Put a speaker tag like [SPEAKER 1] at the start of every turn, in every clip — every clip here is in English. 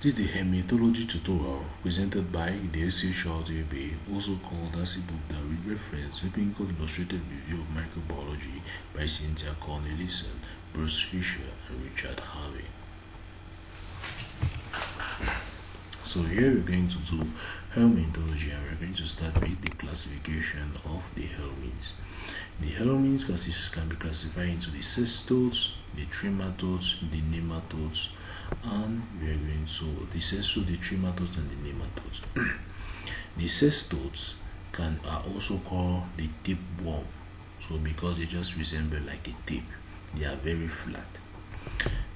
[SPEAKER 1] This is the Helminthology tutorial presented by the SchrDbb, also called Dassi Bopda with reference Lippincott Illustrated Review of Microbiology by Cynthia Cornilesson, Bruce Fisher, and Richard Harvey. So here we're going to do Helminthology, and we're going to start with the classification of the helminths. The helminths can be classified into the cestodes, the trematodes, the nematodes, and we are going to the cestodes, the trematodes, and the nematodes. The cestodes are also called the tapeworm, so because they just resemble like a tape, they are very flat.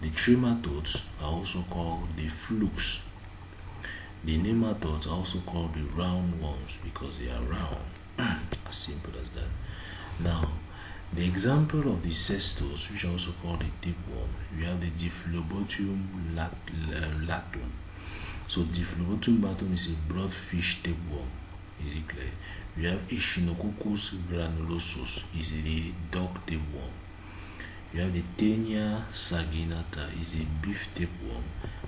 [SPEAKER 1] The trematodes are also called the flukes. The nematodes are also called the roundworms because they are round. As simple as that. Now, the example of the cestodes, which are also called the tapeworm, we have the Diphyllobotium latum. So Diphyllobotium latum is a broadfish tapeworm. Is it clear? We have Echinococcus granulosus, is the dog tapeworm. We have the Taenia saginata, is a beef tapeworm,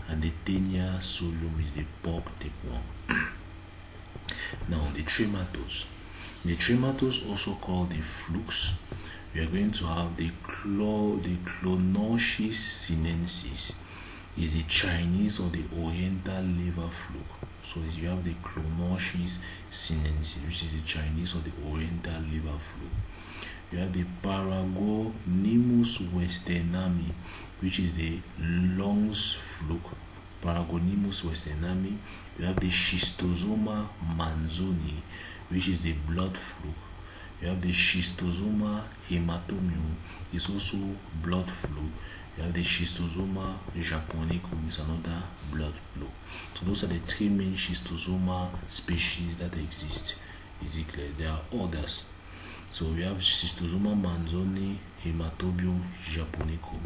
[SPEAKER 1] and the Taenia solum is the pork tapeworm. Now the trematodes. The trematodes, also called the flukes, we are going to have the Clonoschis sinensis, is the Chinese or the Oriental liver fluke. So you have the Clonoschis sinensis, which is the Chinese or the Oriental liver fluke. You have the Paragonimus westernami, which is the lungs fluke. Paragonimus westernami. You have the Schistosoma manzoni, which is the blood fluke. You have the Schistosoma hematomium, is also blood fluke. You have the Schistosoma japonicum, is another blood fluke. So those are the three main schistosoma species that exist. Is it clear? There are others. So we have Schistosoma manzoni, hematobium japonicum.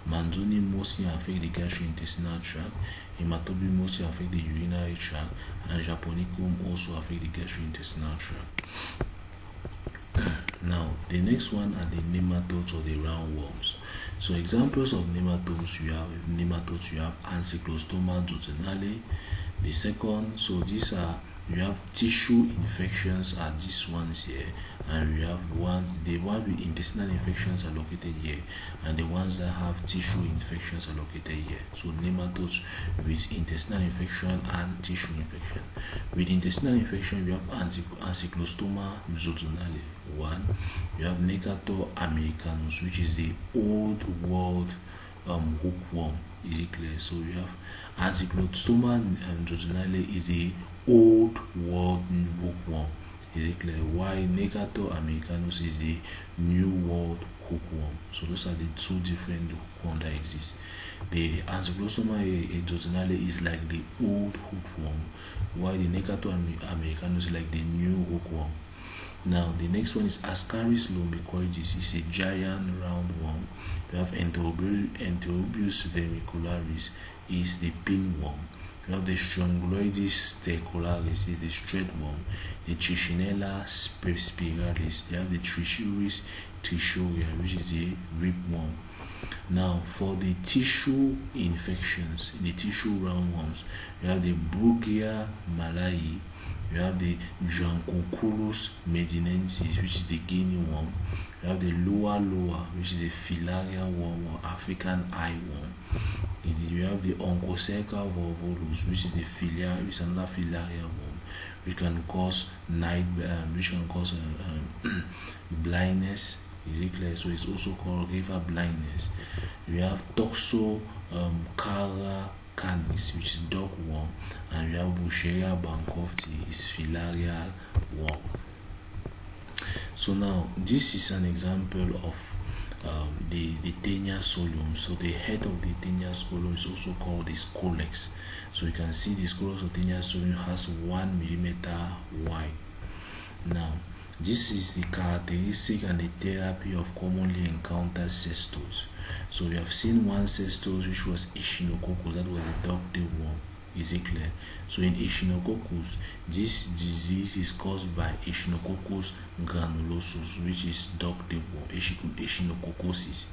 [SPEAKER 1] Manzoni mostly affect the gastrointestinal tract, hematobium mostly affect the urinary tract, and japonicum also affect the gastrointestinal tract. Now, the next one are the nematodes or the roundworms. So examples of nematodes, you have Ancylostoma duodenale. The second, so these are, you have tissue infections are these ones here, and we have the one with intestinal infections are located here, and the ones that have tissue infections are located here. So nematodes with intestinal infection and tissue infection. With intestinal infection, we have Ancylostoma duodenale. One, you have Necator americanus, which is the old world hookworm. Is it clear? So you have Ancylostoma duodenale is the old world hookworm. Is it clear? Why Necator americanus is the new world hookworm. So those are the two different hookworms that exist. The Ancylostoma duodenale is like the old hookworm, while the Necator americanus is like the new hookworm. Now the next one is Ascaris lumbricoides, is a giant roundworm. We have Enterobius vermicularis, is the pinworm. We have the Strongyloides stercularis, is the threadworm. The Trichinella spiralis, they have the Trichuris trichoria, which is the ripworm. Now for the tissue infections, the tissue roundworms, we have the Brugia malayi. You have the Jacobus Magnesis, which is the guinea worm. You have the loa, which is the filaria worm or African eye worm. You have the Onchocerca volvulus, which is the which is another filaria worm, which can cause blindness. Is it clear? So it's also called river blindness. We have Toxocara canis, which is dog worm, and we have Bucheria bancrofti, is filarial worm. So now this is an example of the Taenia solum. So the head of the Taenia solum is also called the scolex. So you can see the scolex of Taenia solum has 1 millimeter wide. Now this is the characteristic and the therapy of commonly encountered cestodes. So we have seen one cestode which was Echinococcus, that was a dog tapeworm. Is it clear? So in Echinococcus, this disease is caused by Echinococcus granulosus, which is dog tapeworm, Echinococcosis.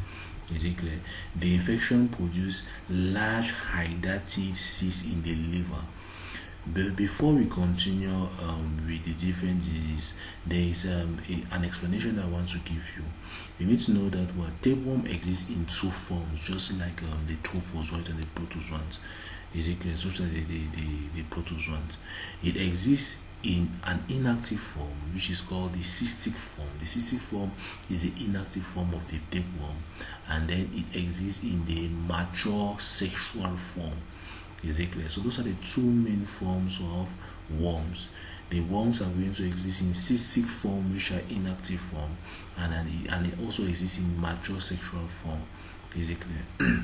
[SPEAKER 1] Is it clear? The infection produces large hydatid cysts in the liver. But before we continue with the different diseases, there is an explanation I want to give you. You need to know that what tapeworm exists in two forms, just like the trophozoans and the protozoans. Is it clear? Such as the protozoans. It exists in an inactive form, which is called the cystic form. The cystic form is the inactive form of the tapeworm, and then it exists in the mature sexual form. Is it clear? So those are the two main forms of worms. The worms are going to exist in cystic form, which are inactive form, and it also exists in mature sexual form. Is it clear?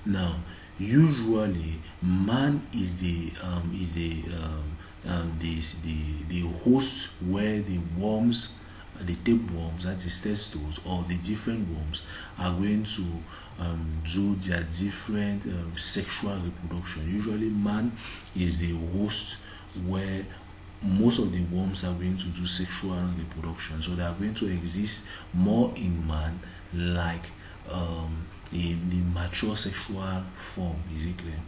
[SPEAKER 1] Now, usually man is the host where the worms, the tapeworms, that is testos, or the different worms are going to do their different sexual reproduction. Usually man is the host where most of the worms are going to do sexual reproduction, so they are going to exist more in man, like the mature sexual form. Is it clear?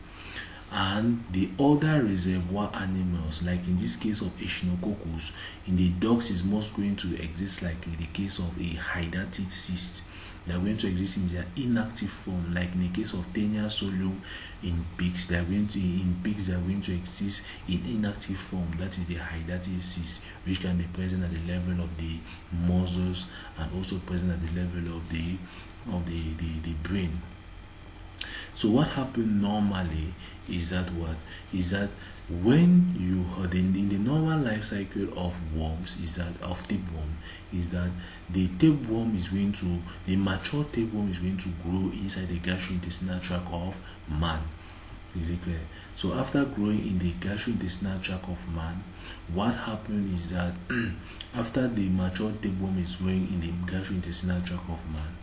[SPEAKER 1] And the other reservoir animals, like in this case of Echinococcus, in the dogs is most going to exist like in the case of a hydatid cyst. They are going to exist in their inactive form, like in the case of Taenia solium. In pigs, they are going to exist in inactive form, that is the hydatid cyst, which can be present at the level of the muscles and also present at the level of the brain. So what happens normally is that when you in the normal life cycle of worms, is that of tapeworm, is that the tapeworm is going to, the mature tapeworm is going to grow inside the gastrointestinal tract of man. Is it clear? So after growing in the gastrointestinal tract of man, what happens is that after the mature tapeworm is growing in the gastrointestinal tract of man,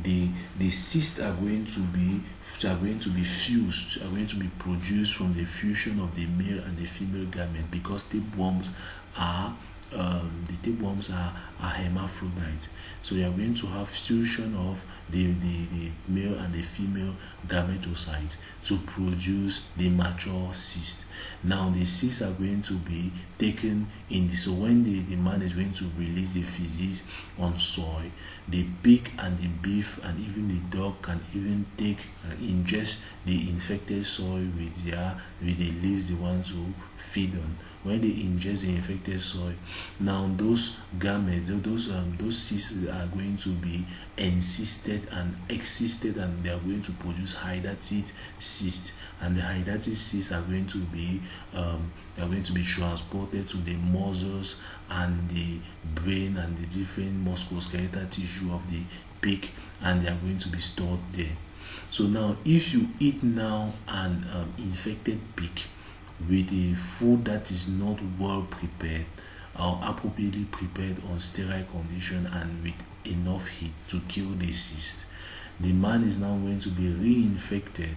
[SPEAKER 1] the cysts are going to be fused, are going to be produced from the fusion of the male and the female gamete, because tapeworms are hermaphrodites. So you are going to have fusion of the male and the female gametocytes to produce the mature cyst. Now the cysts are going to be taken in the, so when the man is going to release the feces on soil, the pig and the beef and even the dog can even take ingest the infected soil with the leaves they want to feed on. When they ingest the infected soil, now those gametes, those cysts are going to be encysted and excisted, and they are going to produce hydatid cysts, and the hydatid cysts are going to be transported to the muscles and the brain and the different musculoskeletal tissue of the pig, and they are going to be stored there. So now if you eat now an infected pig with a food that is not well prepared or appropriately prepared on sterile condition and with enough heat to kill the cyst, the man is now going to be reinfected,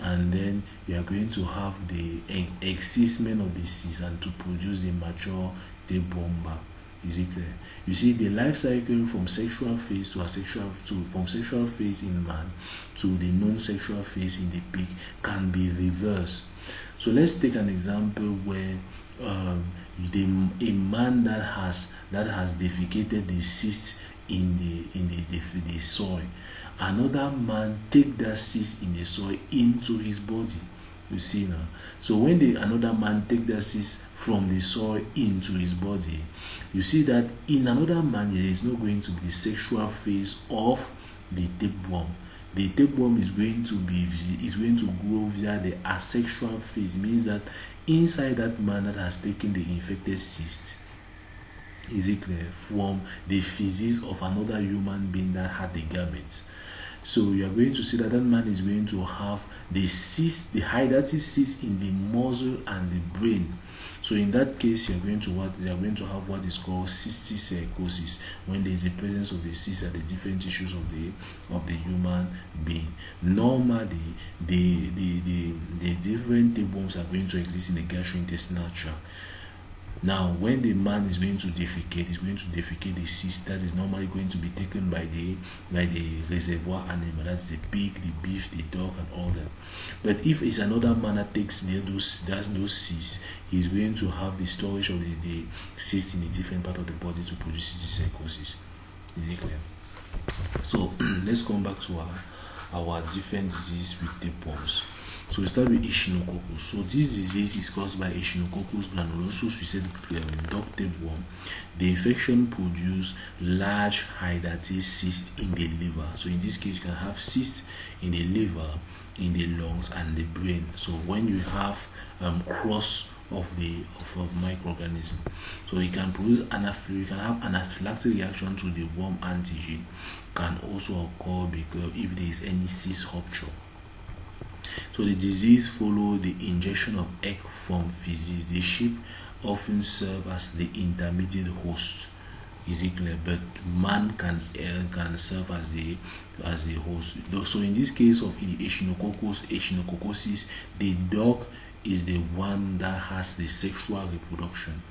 [SPEAKER 1] and then you are going to have the excision of the cyst and to produce the mature tapeworm back. Is it clear? You see, the life cycle from sexual phase to from sexual phase in man to the non-sexual phase in the pig can be reversed. So let's take an example where a man that has defecated the cyst in the soil, another man take that cyst in the soil into his body. You see now. So when another man take that cyst from the soil into his body, you see that in another man there is not going to be the sexual phase of the tapeworm. The tapeworm is going to grow via the asexual phase. It means that inside that man that has taken the infected cyst, is it clear, from the feces of another human being that had the gametes. So you are going to see that man is going to have the cyst, the hydatid cyst in the muscle and the brain. So in that case, you are going to have what is called cystic psychosis, when there is a presence of the cyst at the different tissues of the human being. Normally, the different tapeworms are going to exist in the gastrointestinal tract. Now, when the man is going to defecate, the cyst that is normally going to be taken by the reservoir animal. That's the pig, the beef, the dog, and all that. But if it's another man that takes those cysts, he's going to have the storage of the cyst in a different part of the body to produce cystic psychosis. Is it clear? So let's come back to our different diseases with tapeworms. So we start with Echinococcus. So this disease is caused by Echinococcus granulosus. We said dog tapeworm. The infection produces large hydatid cysts in the liver. So in this case, you can have cysts in the liver, in the lungs, and the brain. So when you have cross of microorganism, so it can produce you can have anaphylactic reaction to the worm antigen. Can also occur because if there is any cyst rupture. So the disease follows the injection of egg from feces. The sheep often serve as the intermediate host. Is it clear? But man can serve as the host. So in this case of Echinococcosis, the dog is the one that has the sexual reproduction.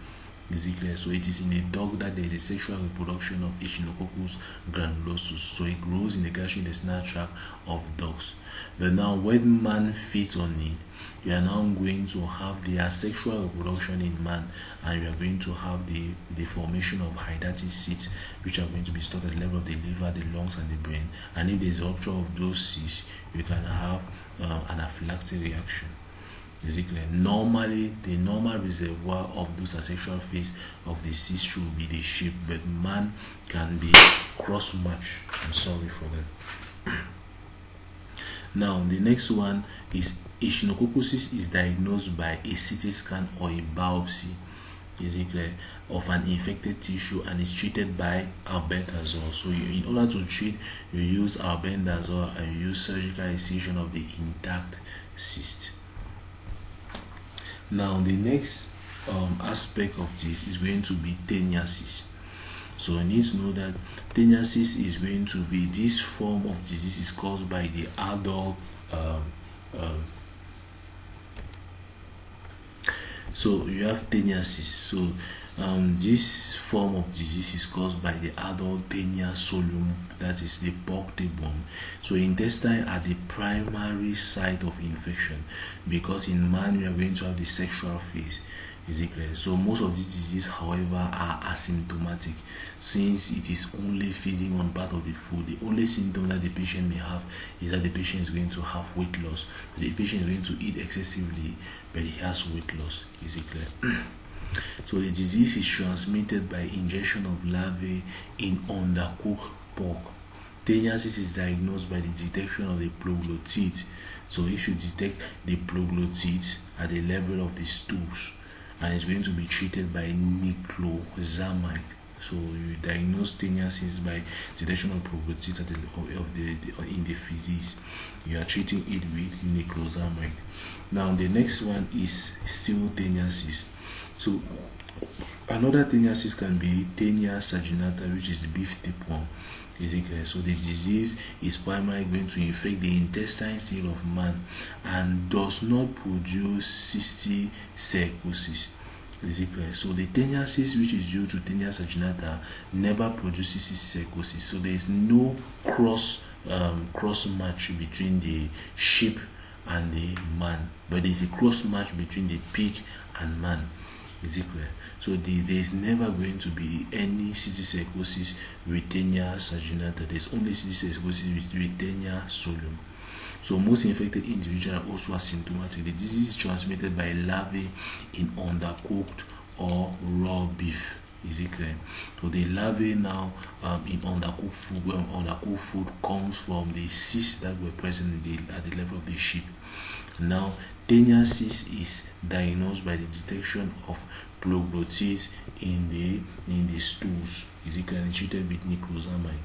[SPEAKER 1] Is it clear? So it is in a dog that there is a sexual reproduction of Echinococcus granulosus. So it grows in the gastrointestinal tract of dogs. But now when man feeds on it, you are now going to have the asexual reproduction in man, and you are going to have the formation of hydatid cysts, which are going to be stored at the level of the liver, the lungs, and the brain. And if there is a rupture of those cysts, you can have an anaphylactic reaction. Is it clear? Normally, the normal reservoir of those asexual phase of the cyst should be the sheep, but man can be cross-matched. I'm sorry for that. Now, the next one is Echinococcosis is diagnosed by a CT scan or a biopsy. Is it clear? Of an infected tissue, and is treated by albendazole. So in order to treat, you use albendazole and you use surgical excision of the intact cyst. Now the next aspect of this is going to be teniasis. So you need to know that teniasis is going to be this form of disease is caused by the adult. So you have teniasis. So this form of disease is caused by the adult Taenia solum, that is the pork tapeworm. So intestine are the primary site of infection, because in man you are going to have the sexual phase. Is it clear? So most of these diseases, however, are asymptomatic, since it is only feeding on part of the food. The only symptom that the patient may have is that the patient is going to have weight loss. The patient is going to eat excessively, but he has weight loss. Is it clear? So the disease is transmitted by injection of larvae in undercooked pork. Teniasis is diagnosed by the detection of the proglotid. So if you detect the proglotid at the level of the stools, and it's going to be treated by niclosamide. So you diagnose teniasis by detection of proglotid at in the feces. You are treating it with niclosamide. Now the next one is seal teniasis. So another teniasis can be Taenia saginata, which is the beef tapeworm. Is it clear? So the disease is primarily going to infect the intestine cell of man and does not produce cystic psychosis. Is it clear? So the teniasis, which is due to Taenia saginata, never produces cystic psychosis. So there is no cross match between the sheep and the man, but there is a cross match between the pig and man. Is it clear? So there is never going to be any cystic psychosis with Taenia saginata. There is only cystic psychosis with Taenia solum. So most infected individuals are also asymptomatic. The disease is transmitted by larvae in undercooked or raw beef. Is it clear? So the larvae now in undercooked food, comes from the cysts that were present at the level of the sheep. Now, teniasis is diagnosed by the detection of proglottids in the stools. Is it clearly treated with niclosamide?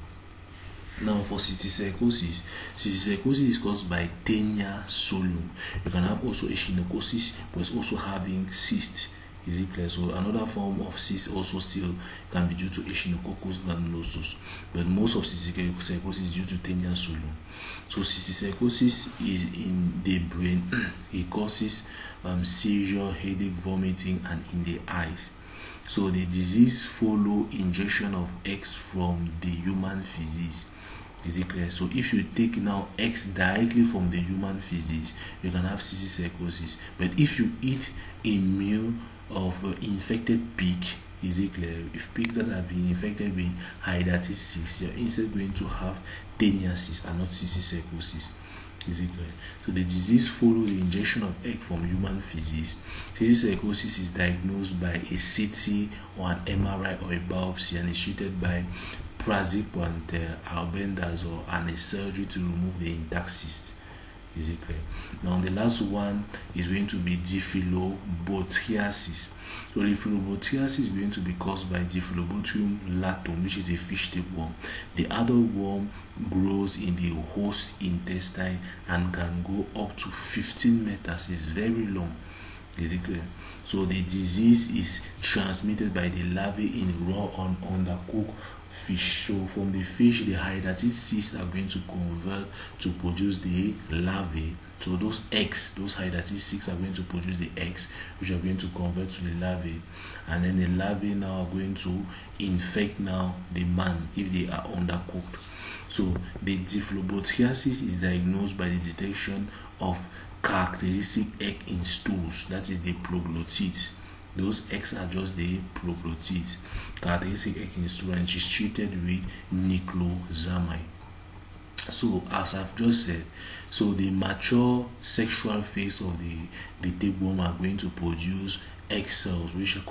[SPEAKER 1] Now, for cystic psychosis is caused by Taenia solum. You can have also echinococcus, but it's also having cyst. Is it clear? So another form of cyst also still can be due to Echinococcus granulosus, but most of cystic psychosis is due to Taenia solum. So cystic psychosis is in the brain. It causes seizure, headache, vomiting, and in the eyes. So the disease follow injection of eggs from the human feces. Is it clear? So if you take now eggs directly from the human feces, you can have cystic psychosis. But if you eat a meal of infected pig, is it clear? If pigs that have been infected with hepatitis 6, you're instead going to have teniasis and not cystic psychosis. Is it clear? So the disease follows the injection of egg from human feces. Cystic psychosis is diagnosed by a CT or an MRI or a biopsy and is treated by praziquantel, albendazole, and a surgery to remove the intact cyst. Is it clear? Now the last one is going to be Diphyllobotriasis. So Diphyllobotriasis is going to be caused by Diphyllobotrium latum, which is a fish tapeworm. The adult worm grows in the host intestine and can go up to 15 meters. It's very long. Is it clear? So the disease is transmitted by the larvae in raw and undercooked fish. So from the fish, the hydatid cysts are going to convert to produce the larvae. So those eggs, those hydatid cysts are going to produce the eggs, which are going to convert to the larvae, and then the larvae now are going to infect now the man if they are undercooked. So the Diphyllobotriasis is diagnosed by the detection of characteristic egg in stools, that is the proglottids. Those eggs are just the proglottids, characteristic egg in stool, and is treated with niclosamide. So as I've just said, so the mature sexual phase of the tapeworm are going to produce egg cells which are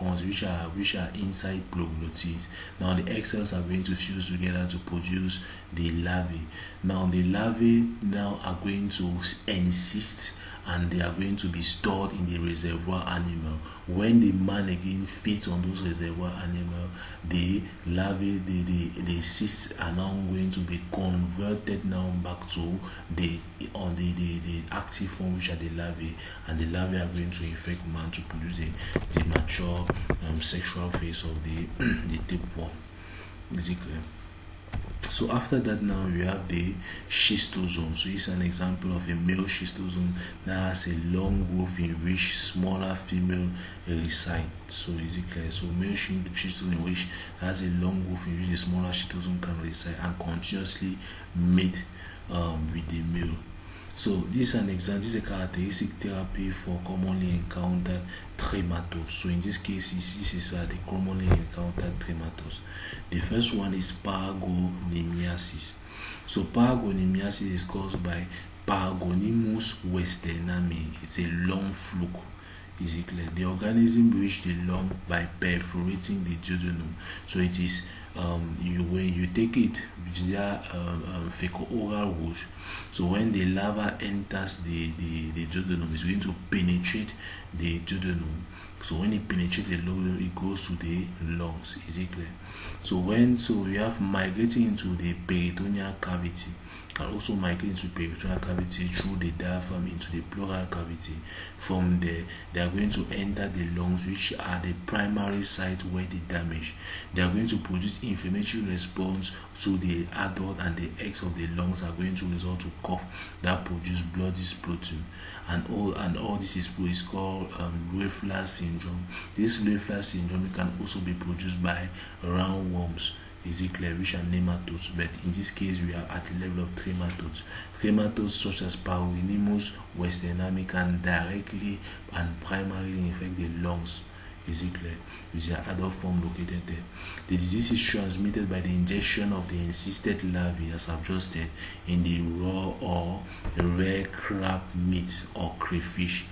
[SPEAKER 1] inside proglottids. Now the egg cells are going to fuse together to produce the larvae. Now the larvae now are going to encyst and they are going to be stored in the reservoir animal. When the man again feeds on those reservoir animal, the larvae, the cysts are now going to be converted now back to the active form, which are the larvae, and the larvae are going to infect man to produce the mature sexual phase of the tapeworm. Is it clear? So after that, now you have the schistosome. So it's an example of a male schistosome that has a long growth in which smaller female reside. So is it clear? So male schistosome in which has a long growth in which the smaller schistosome can reside and continuously mate with the male. So this is an example, this is a characteristic therapy for commonly encountered nematodes. So in this case, this is the commonly encountered nematodes. The first one is Paragonimiasis. So Paragonimiasis is caused by Paragonimus westernami. It's a lung fluke. Is it clear? The organism breaches the lung by perforating the duodenum. So it is when you take it via fecal-oral route. So when the larva enters the duodenum, it's going to penetrate the duodenum. So when it penetrates the duodenum, it goes to the lungs. Is it clear? So we have migrating into the peritoneal cavity. Can also migrate into peritoneal cavity through the diaphragm into the pleural cavity. From there, they are going to enter the lungs, which are the primary site where they damage. They are going to produce inflammatory response to the adult, and the eggs of the lungs are going to result to cough that produce bloody sputum. And all this is called Reflex Syndrome. This Reflex Syndrome can also be produced by roundworms. Is it clear? Which are nematodes, but in this case we are at the level of nematodes. Nematodes such as Paragonimus westernami can directly and primarily infect the lungs. Is it clear? With their adult form located there. The disease is transmitted by the ingestion of the encysted larvae, as I've just said, in the raw or rare crab meat or crayfish.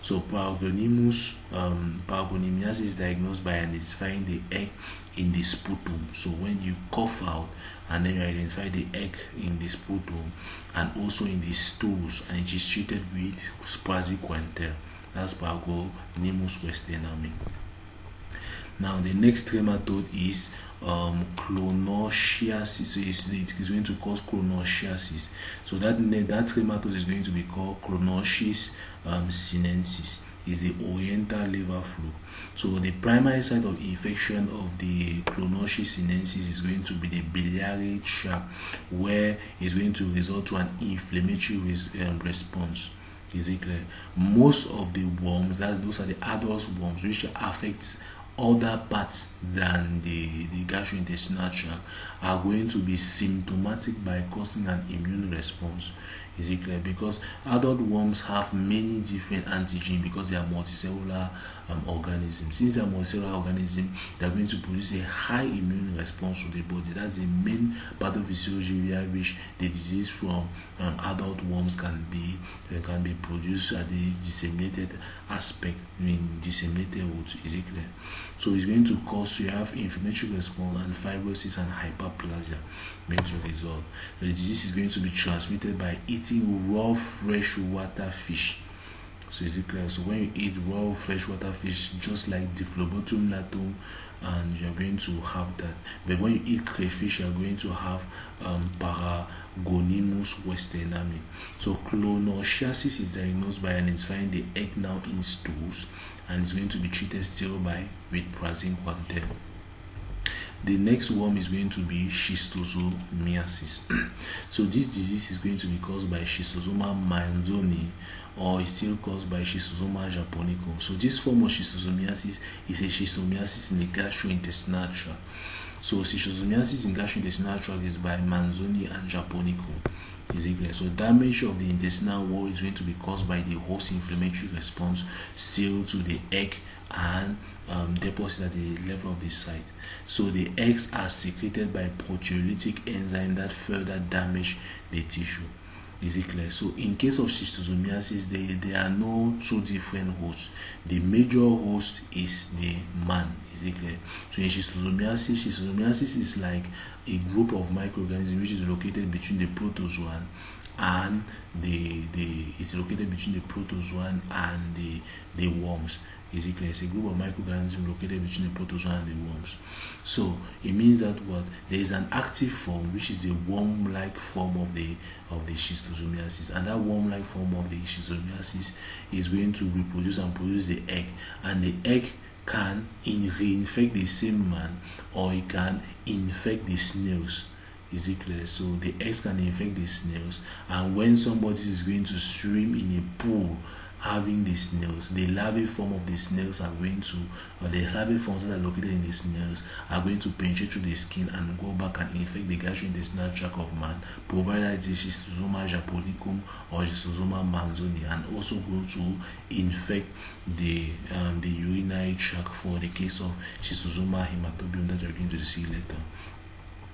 [SPEAKER 1] So Paragonimiasis is diagnosed by identifying the egg in the sputum. So when you cough out and then you identify the egg in the sputum and also in the stools, and it is treated with praziquantel. That's Paragonimus westernami. Now the next nematode is clonoschiasis. So it is going to cause clonoschiasis. So that nematode is going to be called Clonoschis sinensis. Is the oriental liver fluke. So the primary site of infection of the Clonoschis sinensis is going to be the biliary tract, where it's going to result to an inflammatory response. Is it clear? Most of the worms, those are the adult worms, which affect other parts than the gastrointestinal tract are going to be symptomatic by causing an immune response. Is it clear? Because adult worms have many different antigens because they are multicellular organisms. Since they are multicellular organisms, they are going to produce a high immune response to the body. That's the main pathophysiology via which the disease from adult worms can be produced at the disseminated aspect, disseminated route. Is it clear? So it's going to cause you have inflammatory response and fibrosis and hyperplasia going to result. So the disease is going to be transmitted by eating raw freshwater fish. So is it clear? So when you eat raw freshwater fish, just like Diphlebotum latum, and you're going to have that. But when you eat crayfish, you're going to have Paragonimus westernami. So clonorchiasis is diagnosed by identifying the egg now in stools, and it's going to be treated still with praziquantel. The next worm is going to be Schistosomiasis. So this disease is going to be caused by Schistosoma manzoni, or is still caused by Schistosoma japonicum. So this form of schistosomiasis is a schistosomiasis in the gastrointestinal tract. So schistosomiasis in gastrointestinal tract is by manzoni and japonicum. Is it clear? So damage of the intestinal wall is going to be caused by the host inflammatory response still to the egg and deposit at the level of the site. So the eggs are secreted by proteolytic enzyme that further damage the tissue. Is it clear? So in case of schistosomiasis, there are no two different hosts. The major host is the man. Is it clear? So in schistosomiasis is like a group of microorganisms which is located between the protozoan and the worms. Is it clear? It's a group of microorganisms located between the protozoa and the worms. So it means that there is an active form which is the worm-like form of the schistosomiasis, and that worm-like form of the schistosomiasis is going to reproduce and produce the egg, and the egg can reinfect the same man, or it can infect the snails. Is it clear? So the eggs can infect the snails, and when somebody is going to swim in a pool having the snails, the larvae form of the snails are going to, or the larvae forms that are located in the snails are going to penetrate through the skin and go back and infect the gastrointestinal tract of man, provided it's Schistosoma japonicum or Schistosoma manzoni, and also go to infect the urinary tract for the case of Schistosoma hematobium that you're going to see later.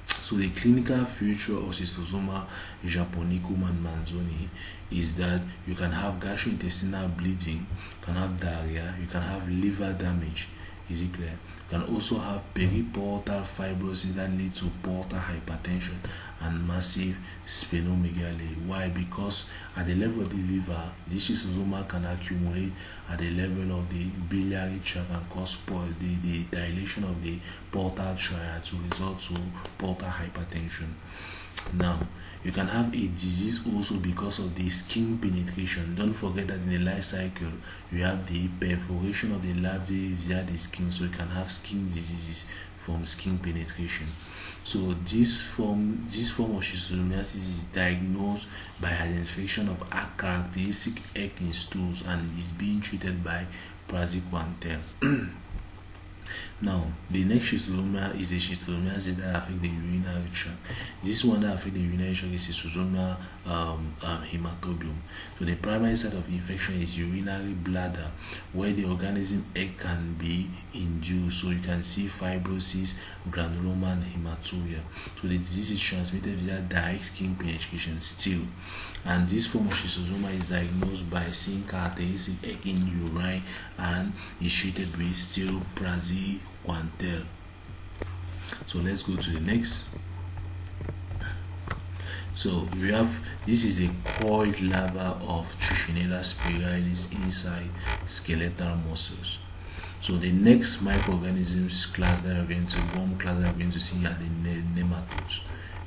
[SPEAKER 1] So the clinical feature of Schistosoma japonicum and manzoni is that you can have gastrointestinal bleeding, you can have diarrhea, you can have liver damage. Is it clear? You can also have periportal fibrosis that leads to portal hypertension and massive splenomegaly. Why? Because at the level of the liver, this schistosoma can accumulate at the level of the biliary tract and cause the dilation of the portal triad to result to portal hypertension. Now, you can have a disease also because of the skin penetration. Don't forget that in the life cycle, you have the perforation of the larvae via the skin, so you can have skin diseases from skin penetration. So this form of schistosomiasis is diagnosed by identification of a characteristic egg in stools and is being treated by praziquantel. Now, the next schistosoma is the schistosomiasis that affects the urinary tract. This one that affects the urinary tract is Schistosoma hematobium. So the primary site of infection is urinary bladder, where the organism egg can be induced. So you can see fibrosis, granuloma, and hematuria. So the disease is transmitted via direct skin penetration still. And this form of schistosoma is diagnosed by seeing characteristic egg in urine and is treated with still praziquantel. So let's go to the next. So we have, this is the coiled larva of Trichinella spiralis inside skeletal muscles. So the next microorganisms class that we're going to, worm class that we're going to see are the nematodes.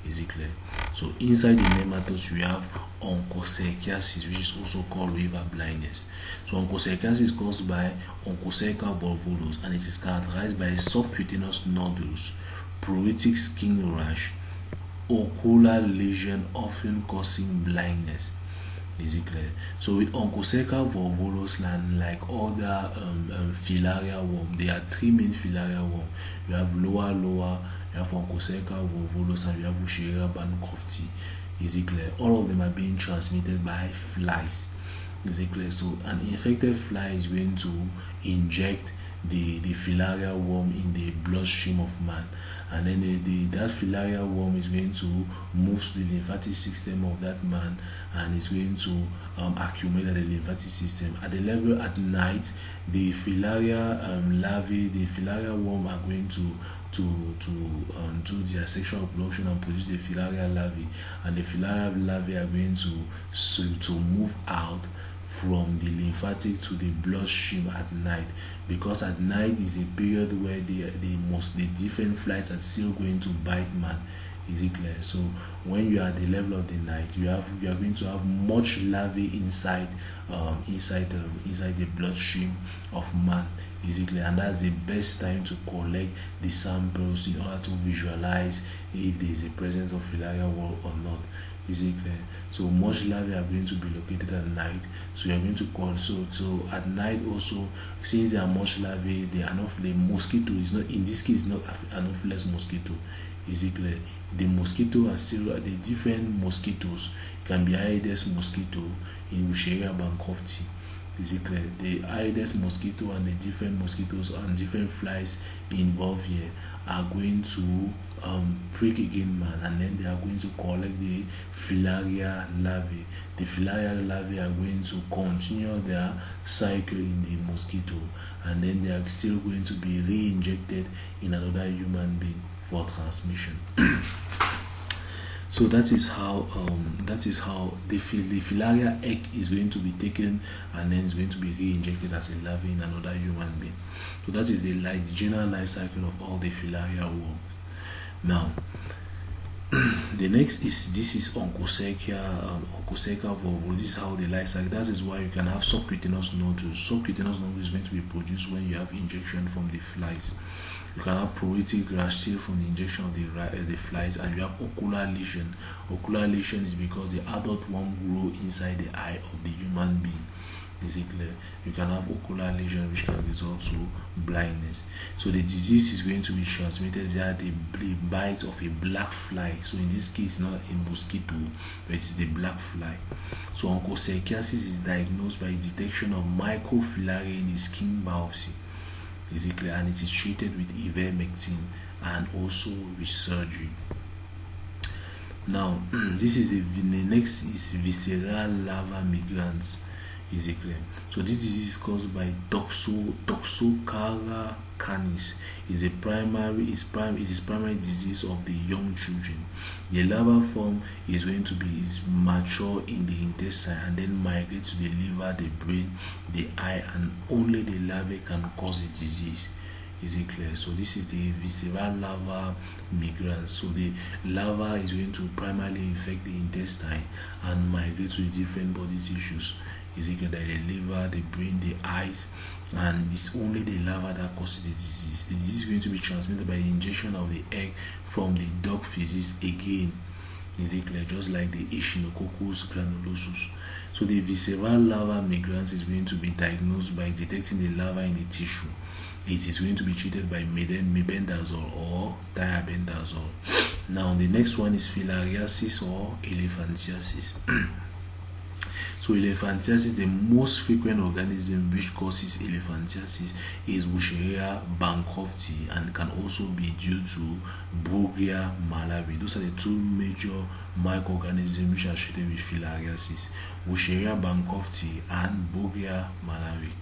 [SPEAKER 1] Is it clear? So inside the nematodes we have onchocerciasis, which is also called river blindness. So onchocerciasis is caused by onchocercal volvulus, and it is characterized by subcutaneous nodules, pruritic skin rash, ocular lesion, often causing blindness. Is it clear? So with Onchocerca volvulus and like other filaria worm, there are three main filaria worm. You have lower, you have Onchocerca volvulus, and you have Wuchereria bancrofti. Is it clear? All of them are being transmitted by flies. Is it clear? So an infected fly is going to inject the filaria worm in the bloodstream of man, and then that filaria worm is going to move to the lymphatic system of that man, and is going to accumulate at the lymphatic system. At the level at night, the filaria larvae, the filaria worm are going to do their sexual reproduction and produce the filaria larvae, and the filaria larvae are going to move out from the lymphatic to the bloodstream at night, because at night is a period where the different flies are still going to bite man. Is it clear? So when you are at the level of the night, you are going to have much larvae inside the bloodstream of man. Is it clear? And that's the best time to collect the samples in order to visualize if there is a presence of filaria worm or not. Is it clear? So much larvae are going to be located at night. So you are going to call so at night also, since there are much larvae, the mosquito is not, in this case, not Anopheles mosquito. Is it clear? The mosquito are still the different mosquitoes. It can be Aedes mosquito in Wuchereria bancrofti. Is it clear? The Aedes mosquito and the different mosquitoes and different flies involved here are going to prick again man, and then they are going to collect the filaria larvae. The filaria larvae are going to continue their cycle in the mosquito, and then they are still going to be re-injected in another human being for transmission. So that is how the filaria egg is going to be taken, and then it's going to be re-injected as a larvae in another human being. So that is the general life cycle of all the filaria worms. Now, the next is Onchocerca volvulus. This is how the life cycle. That is why you can have subcutaneous nodules. Subcutaneous nodules is going to be produced when you have injection from the flies. You can have pruritic rash still from the injection of the flies, and you have ocular lesion. Ocular lesion is because the adult worm grow inside the eye of the human being. Is it clear? You can have ocular lesion which can result to blindness. So the disease is going to be transmitted via the bite of a black fly. So in this case, not a mosquito, but it's the black fly. So Onchocerciasis is diagnosed by detection of microfilaria in a skin biopsy. Is it clear? And it is treated with ivermectin and also with surgery. Now, the next is visceral larva migrants. Is it clear? So this disease is caused by Toxocara canis. It is primary disease of the young children. The larva form is going to be mature in the intestine and then migrate to the liver, the brain, the eye, and only the larvae can cause the disease. Is it clear? So this is the visceral larva migrants. So the larva is going to primarily infect the intestine and migrate to the different body tissues. Is it clear? That the liver, the brain, the eyes, and it's only the larva that causes the disease. The disease is going to be transmitted by the injection of the egg from the dog feces again. Is it clear? Just like the Echinococcus granulosus. So the visceral larva migrants is going to be diagnosed by detecting the larva in the tissue. It is going to be treated by mebendazole or thiabendazole. Now the next one is filariasis or elephantiasis. So elephantiasis, the most frequent organism which causes elephantiasis is Wuchereria bancrofti, and can also be due to Bruguier malaria. Those are the two major microorganisms which are treated with filariasis: Wuchereria bancrofti and Bruguier malaria.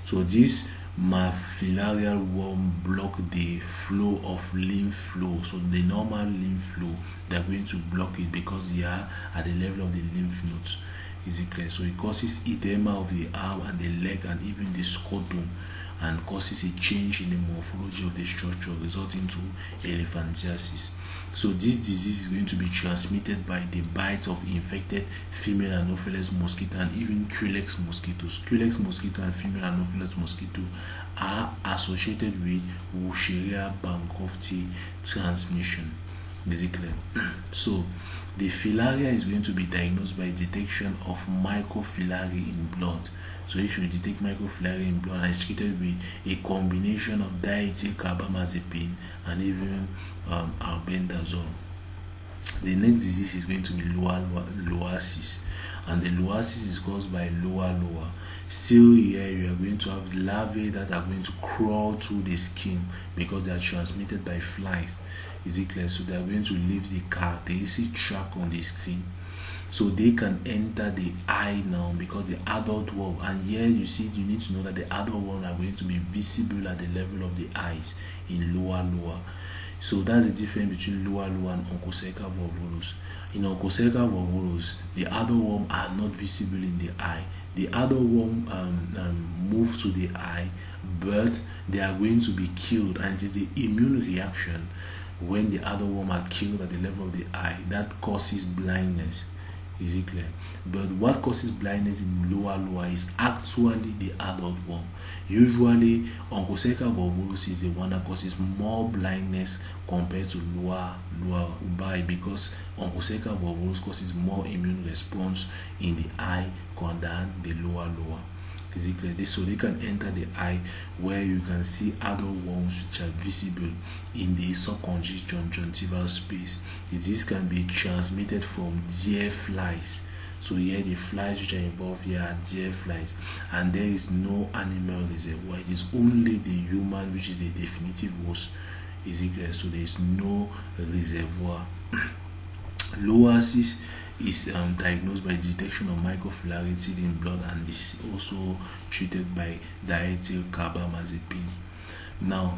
[SPEAKER 1] So this filarial worm block the flow of lymph flow. So the normal lymph flow, they are going to block it because they are at the level of the lymph nodes. Is it clear? So it causes edema of the arm and the leg and even the scrotum, and causes a change in the morphology of the structure, resulting to elephantiasis. So this disease is going to be transmitted by the bite of infected female Anopheles mosquito and even Culex mosquitoes. Culex mosquito and female Anopheles mosquito are associated with Wuchereria bancrofti transmission. Is it clear? So The filaria is going to be diagnosed by detection of microfilari in blood. So if you detect microfilari in blood and it's treated with a combination of diethyl carbamazepine and even albendazole. The next disease is going to be loasis, and the loasis is caused by loa. Still here you are going to have larvae that are going to crawl through the skin because they are transmitted by flies. Is it clear? So they are going to leave the characteristic track on the skin. So they can enter the eye now because the adult worm, and here you see, you need to know that the adult worm are going to be visible at the level of the eyes in lower. So that's the difference between lower and onchocercal volvulus. In onchocercal volvulus, the adult worm are not visible in the eye. The adult worm move to the eye, but they are going to be killed, and it is the immune reaction when the adult worm are killed at the level of the eye that causes blindness. Is it clear? But what causes blindness in lower is actually the adult worm. Usually, onchocercal volvulus is the one that causes more blindness compared to lower eye, because onchocercal volvulus causes more immune response in the eye than the lower. Is it clear? So they can enter the eye where you can see adult worms which are visible in the subconjunctival space. This can be transmitted from deer flies. So here the flies which are involved here are deer flies, and there is no animal reservoir. It is only the human which is the definitive host. Is it clear? So there is no reservoir. Loasis is diagnosed by detection of microfilarity in blood, and is also treated by diethyl carbamazepine. Now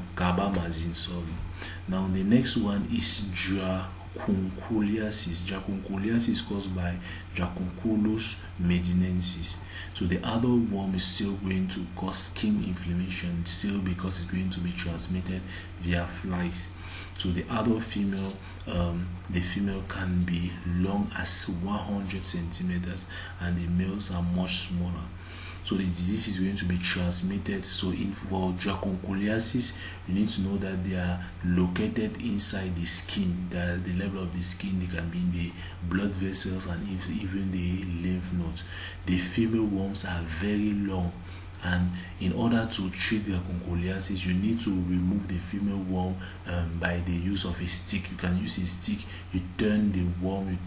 [SPEAKER 1] the next one is Jacuncoliasis. Jacuncoliasis is caused by Jacobus Magnesis. So the adult worm is still going to cause skin inflammation, still because it's going to be transmitted via flies. So the adult female, the female can be long as 100 centimeters, and the males are much smaller. So the disease is going to be transmitted. So for Jacuncoliasis, you need to know that they are located inside the skin. That the level of the skin, they can be in the blood vessels and even the lymph nodes. The female worms are very long, and in order to treat the Jacuncoliasis, you need to remove the female worm by the use of a stick. You can use a stick. You turn the worm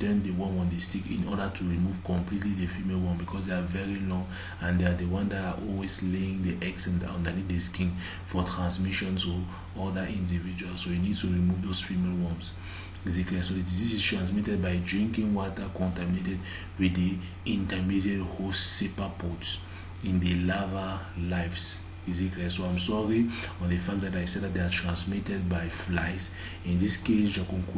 [SPEAKER 1] on the stick in order to remove completely the female worm, because they are very long and they are the one that are always laying the eggs underneath the skin for transmission to other individuals. So you need to remove those female worms. Is it clear? So the disease is transmitted by drinking water contaminated with the intermediate host cephalopods in the larva lives. Is it clear? So I'm sorry on the fact that I said that they are transmitted by flies. In this case, Jacobus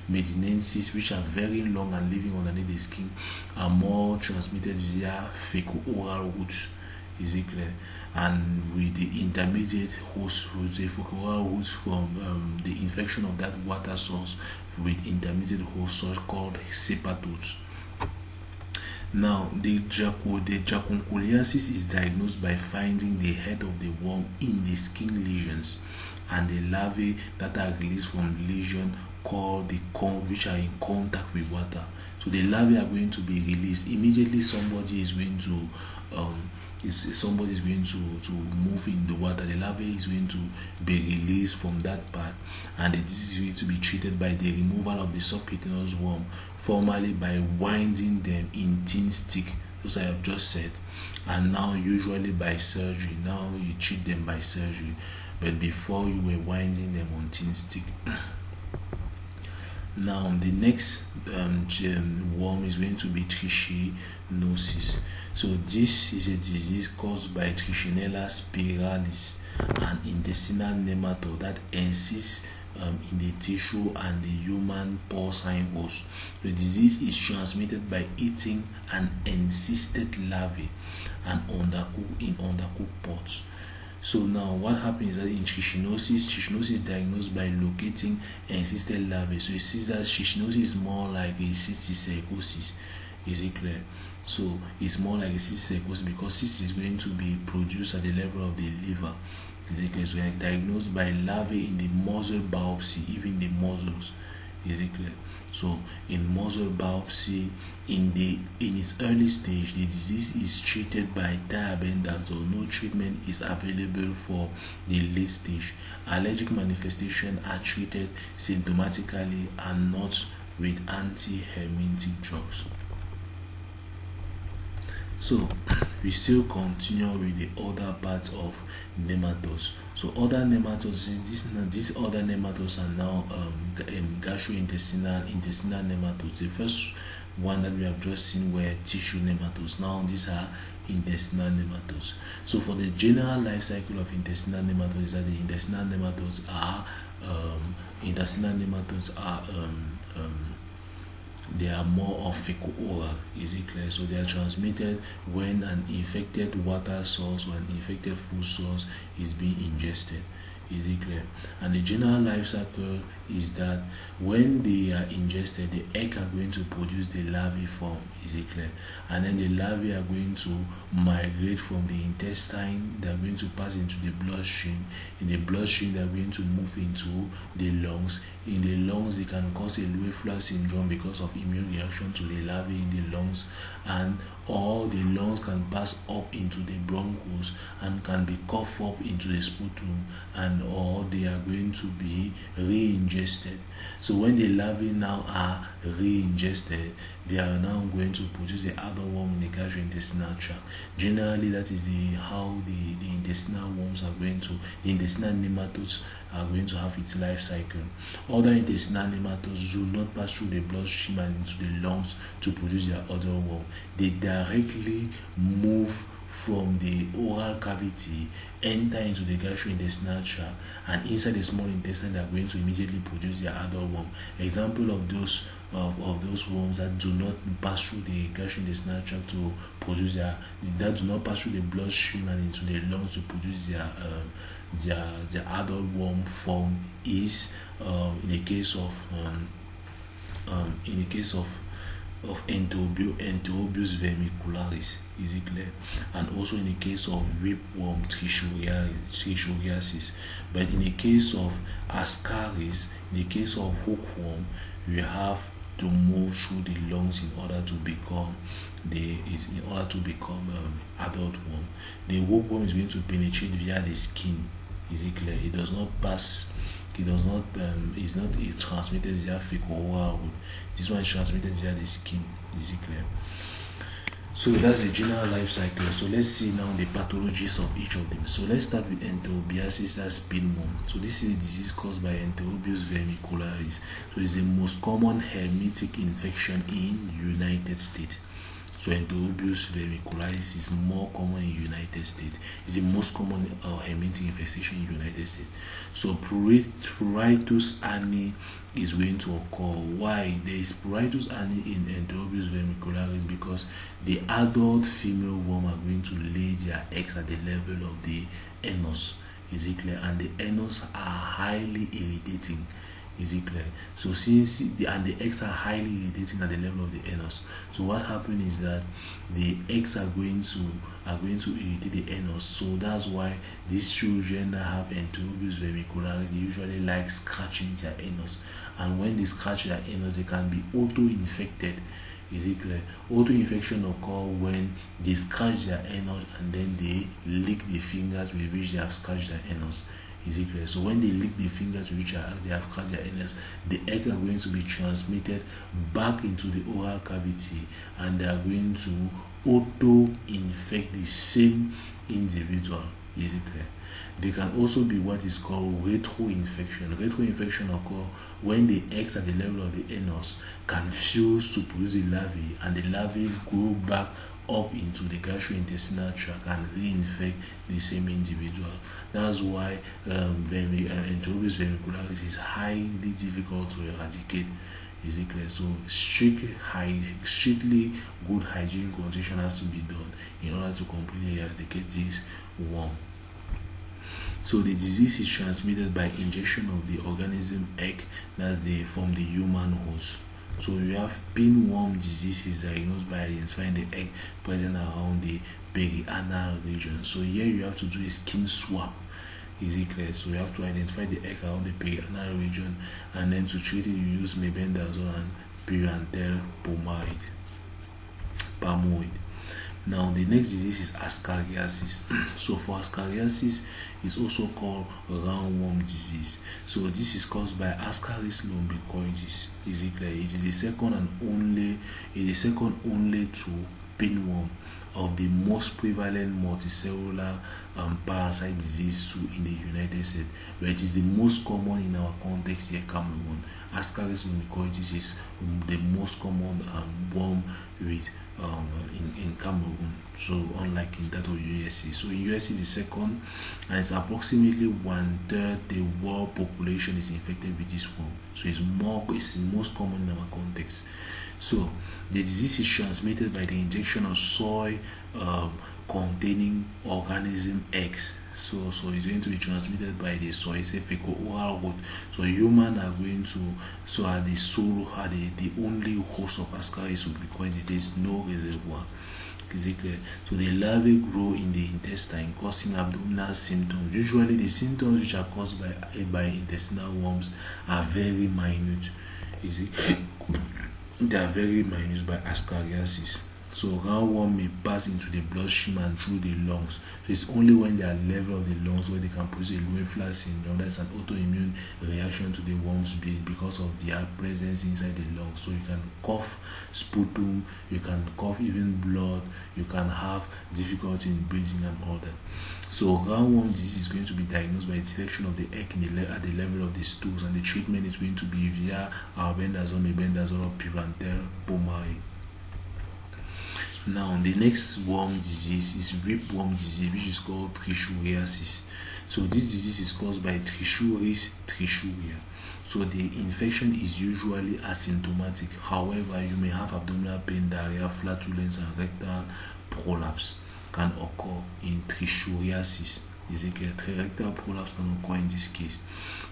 [SPEAKER 1] Magnesis, which are very long and living underneath the skin, are more transmitted via fecal-oral routes. Is it clear? And with the intermediate host, with the fecal-oral routes from the infection of that water source with intermediate host source called cephalopods. Now, the Jacuncoliasis is diagnosed by finding the head of the worm in the skin lesions and the larvae that are released from the lesion called which are in contact with water. So the larvae are going to be released immediately. Somebody is going to move in the water. The larvae is going to be released from that part, and this is going to be treated by the removal of the subcutaneous worm, formerly by winding them in thin stick, as I have just said, and now usually by surgery. Now you treat them by surgery, but before you were winding them on thin stick. Now the next worm is going to be trichinosis. So this is a disease caused by Trichinella spiralis, an intestinal nematode that exists in the tissue and the human porcine host. The disease is transmitted by eating an encysted larvae and in undercooked pots. So now what happens is that in trichinosis is diagnosed by locating encysted larvae. So you see that trichinosis is more like a cystic psychosis. Is it clear? So it's more like a cystic psychosis because cyst is going to be produced at the level of the liver. Is it clear? So diagnosed by larvae in the muscle biopsy, even the muscles. Is it clear? So in muscle biopsy, in its early stage, the disease is treated by diabenders, or no treatment is available for the late stage. Allergic manifestations are treated symptomatically and not with anti-helminthic drugs. So we still continue with the other parts of nematodes. So other nematodes, these other nematodes are now gastrointestinal nematodes. The first one that we have just seen were tissue nematodes. Now these are intestinal nematodes. So for the general life cycle of intestinal nematodes, is that the intestinal nematodes are they are more of fecal-oral. Is it clear? So they are transmitted when an infected water source or an infected food source is being ingested. Is it clear? And the general life cycle is that when they are ingested, the egg are going to produce the larvae form. Is it clear? And then the larvae are going to migrate from the intestine. They are going to pass into the bloodstream. In the bloodstream, they are going to move into the lungs. In the lungs, they can cause a reflux syndrome because of immune reaction to the larvae in the lungs, and or the lungs can pass up into the bronchus and can be coughed up into the sputum, and or they are going to be re-ingested. So when the larvae now are re-ingested, they are now going to produce the adult worm in the gastrointestinal tract. Generally, that is how the intestinal worms are going to, the intestinal nematodes are going to have its life cycle. Other intestinal nematodes do not pass through the bloodstream and into the lungs to produce their adult worm. They directly move from the oral cavity, enter into the gastrointestinal tract, and inside the small intestine they are going to immediately produce their adult worm. Example of those worms that do not pass through the gastrointestinal tract to produce that do not pass through the bloodstream and into the lungs to produce their adult worm form is in the case of Enterobius vermicularis. Is it clear? And also in the case of whipworm Trichuriasis. But in the case of Ascaris, in the case of hookworm, we have to move through the lungs in order to become adult worm. The hookworm is going to penetrate via the skin. Is it clear? It does not pass. It's not transmitted via fecal-oral route. This one is transmitted via the skin. Is it clear? So that's the general life cycle. So let's see now the pathologies of each of them. So let's start with enterobiasis, that's pinworm. So this is a disease caused by Enterobius vermicularis. So it's the most common helminthic infection in United States. So Enterobius vermicularis is more common in United States. It's the most common helminthic infestation in United States. So pruritus ani is going to occur. Why? There is pruritus ani in Enterobius vermicularis because the adult female worm are going to lay their eggs at the level of the anus. Is it clear? And the anus are highly irritating. Is it clear? So since the eggs are highly irritating at the level of the anus, so what happens is that the eggs are going to irritate the anus. So that's why these children that have Enterobius vermicularis usually like scratching their anus, and when they scratch their anus, they can be auto-infected. Is it clear? Auto-infection occur when they scratch their anus and then they lick the fingers with which they have scratched their anus. Is it clear? So when they lick the fingers to which they have scratched their anus, the egg are going to be transmitted back into the oral cavity, and they are going to auto-infect the same individual. Is it clear? They can also be what is called retro-infection. Retro-infection occur when the eggs at the level of the anus can fuse to produce the larvae, and the larvae go back up into the gastrointestinal tract and reinfect the same individual. That's why Enterobius vermicularis is highly difficult to eradicate. Is it clear? So strictly good hygiene condition has to be done in order to completely eradicate this worm. So the disease is transmitted by injection of the organism egg, from the human host. So you have pinworm disease is diagnosed by identifying the egg present around the perianal region. So here you have to do a skin swab. Is it clear? So you have to identify the egg around the perianal region, and then to treat it you use mebendazole and pyrantel palmoid. Now the next disease is Ascariasis. So for Ascariasis, it's also called roundworm disease. So this is caused by Ascaris lumbricoides. Is it clear? It is the second only to pinworm of the most prevalent multicellular parasite disease in the United States, but it is the most common in our context here, Cameroon. Ascaris lumbricoides is the most common worm with in Cameroon, so unlike in that of USA. So in USA the second, and it's approximately 1/3 the world population is infected with this worm. So it's the most common in our context. So the disease is transmitted by the injection of soy containing organism eggs. So it's going to be transmitted by the soy, say fecal-oral route. So humans are going to, so are the only host of Ascaris because there is no reservoir. So the larvae grow in the intestine, causing abdominal symptoms. Usually the symptoms which are caused by intestinal worms are very minute. They are very minute by Ascariasis. So roundworm may pass into the bloodstream and through the lungs. So it's only when they are level of the lungs where they can produce a Reflex Syndrome. That's an autoimmune reaction to the worm's bleed because of their presence inside the lungs. So you can cough sputum, you can cough even blood, you can have difficulty in breathing and all that. So roundworm disease is going to be diagnosed by detection of the egg at the level of the stools, and the treatment is going to be via albendazole, mebendazole, or pyrantel palmoid. Now the next worm disease is whipworm disease, which is called Trichuriasis. So this disease is caused by Trichuris trichuria. So the infection is usually asymptomatic. However, you may have abdominal pain, diarrhea, flatulence, and rectal prolapse can occur in Trichuriasis. Rectal prolapse can occur in this case.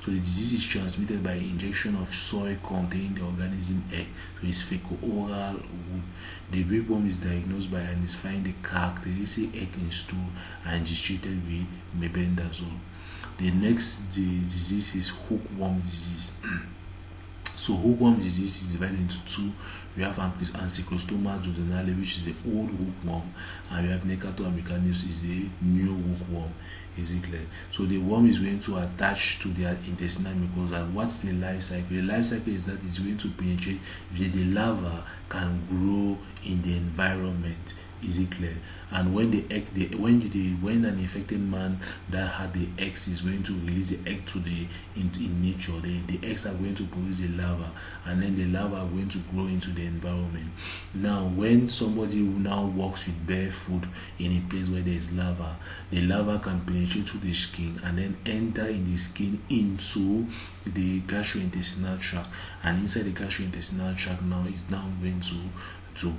[SPEAKER 1] So the disease is transmitted by injection of soil containing the organism egg. So it's fecal-oral route. The whipworm is diagnosed by identifying the characteristic egg in stool and is treated with mebendazole. The next disease is hookworm disease. So hookworm disease is divided into two. We have Ancylostoma duodenale, which is the old hookworm, and we have Nectator americanus, is the new hookworm. Is it clear? So the worm is going to attach to their intestinal mucosa. What's the life cycle? The life cycle is that it's going to penetrate. The larva can grow in the environment. Is it clear? And when when an infected man that had the eggs is going to release the egg to in nature, the eggs are going to produce the larva, and then the larva are going to grow into the environment. Now, when somebody who now walks with bare foot in a place where there is larva, the larva can penetrate through the skin and then enter in the skin into the gastrointestinal tract, and inside the gastrointestinal tract now is now going to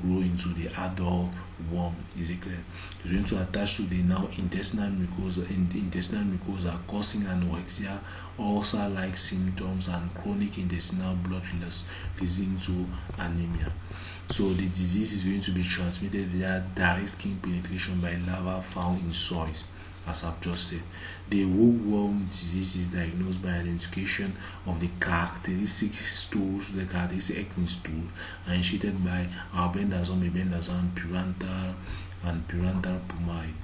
[SPEAKER 1] grow into the adult worm. Is it clear? It's going to attach to the now intestinal mucosa, causing anorexia, ulcer-like symptoms, and chronic intestinal blood loss, leading to anemia. So the disease is going to be transmitted via direct skin penetration by larvae found in soils, as I've just said. The hookworm disease is diagnosed by identification of the characteristic stools, the characteristic egg in stool, and treated by albendazole, mebendazole, and pyrantel palmoid.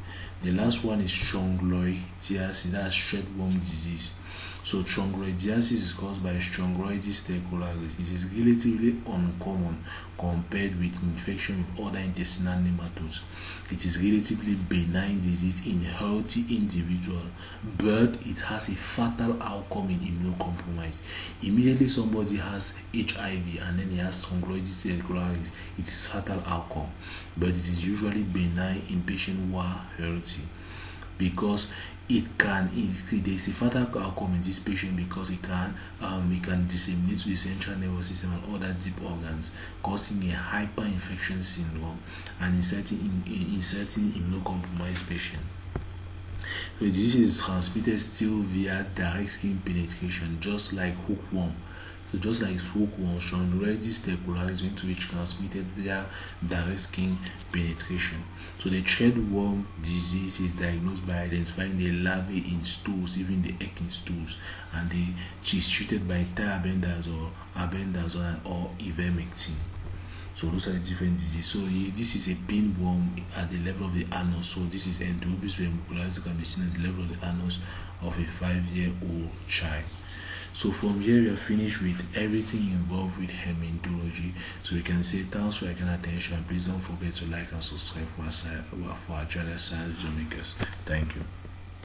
[SPEAKER 1] The last one is Chondroidiasis, that's threadworm disease. So chondroidiasis is caused by Strongyloides stercularis. It is relatively uncommon compared with infection with other intestinal nematodes. It is relatively benign disease in healthy individuals, but it has a fatal outcome in immunocompromised. Immediately somebody has HIV and then he has Strongyloides stercularis, it is fatal outcome, but it is usually benign in patients who are healthy, because there's a fatal outcome in this patient because it can disseminate to the central nervous system and other deep organs, causing a hyperinfection syndrome and inserting immunocompromised patient. So this is transmitted still via direct skin penetration, just like hookworm. So So just like hookworm, SchrDbb stercularis, into which transmitted via direct skin penetration. So the threadworm disease is diagnosed by identifying the larvae in stools, even the egg in stools, and is treated by thiabendazole, albendazole, or ivermectin. So those are the different diseases. So this is a pinworm at the level of the anus. So this is Enterobis vermicularis, can be seen at the level of the anus of a 5-year-old child. So from here we are finished with everything involved with helminthology. So we can say thanks for your kind attention. Please don't forget to like and subscribe for our channel, Science Makers. Thank you.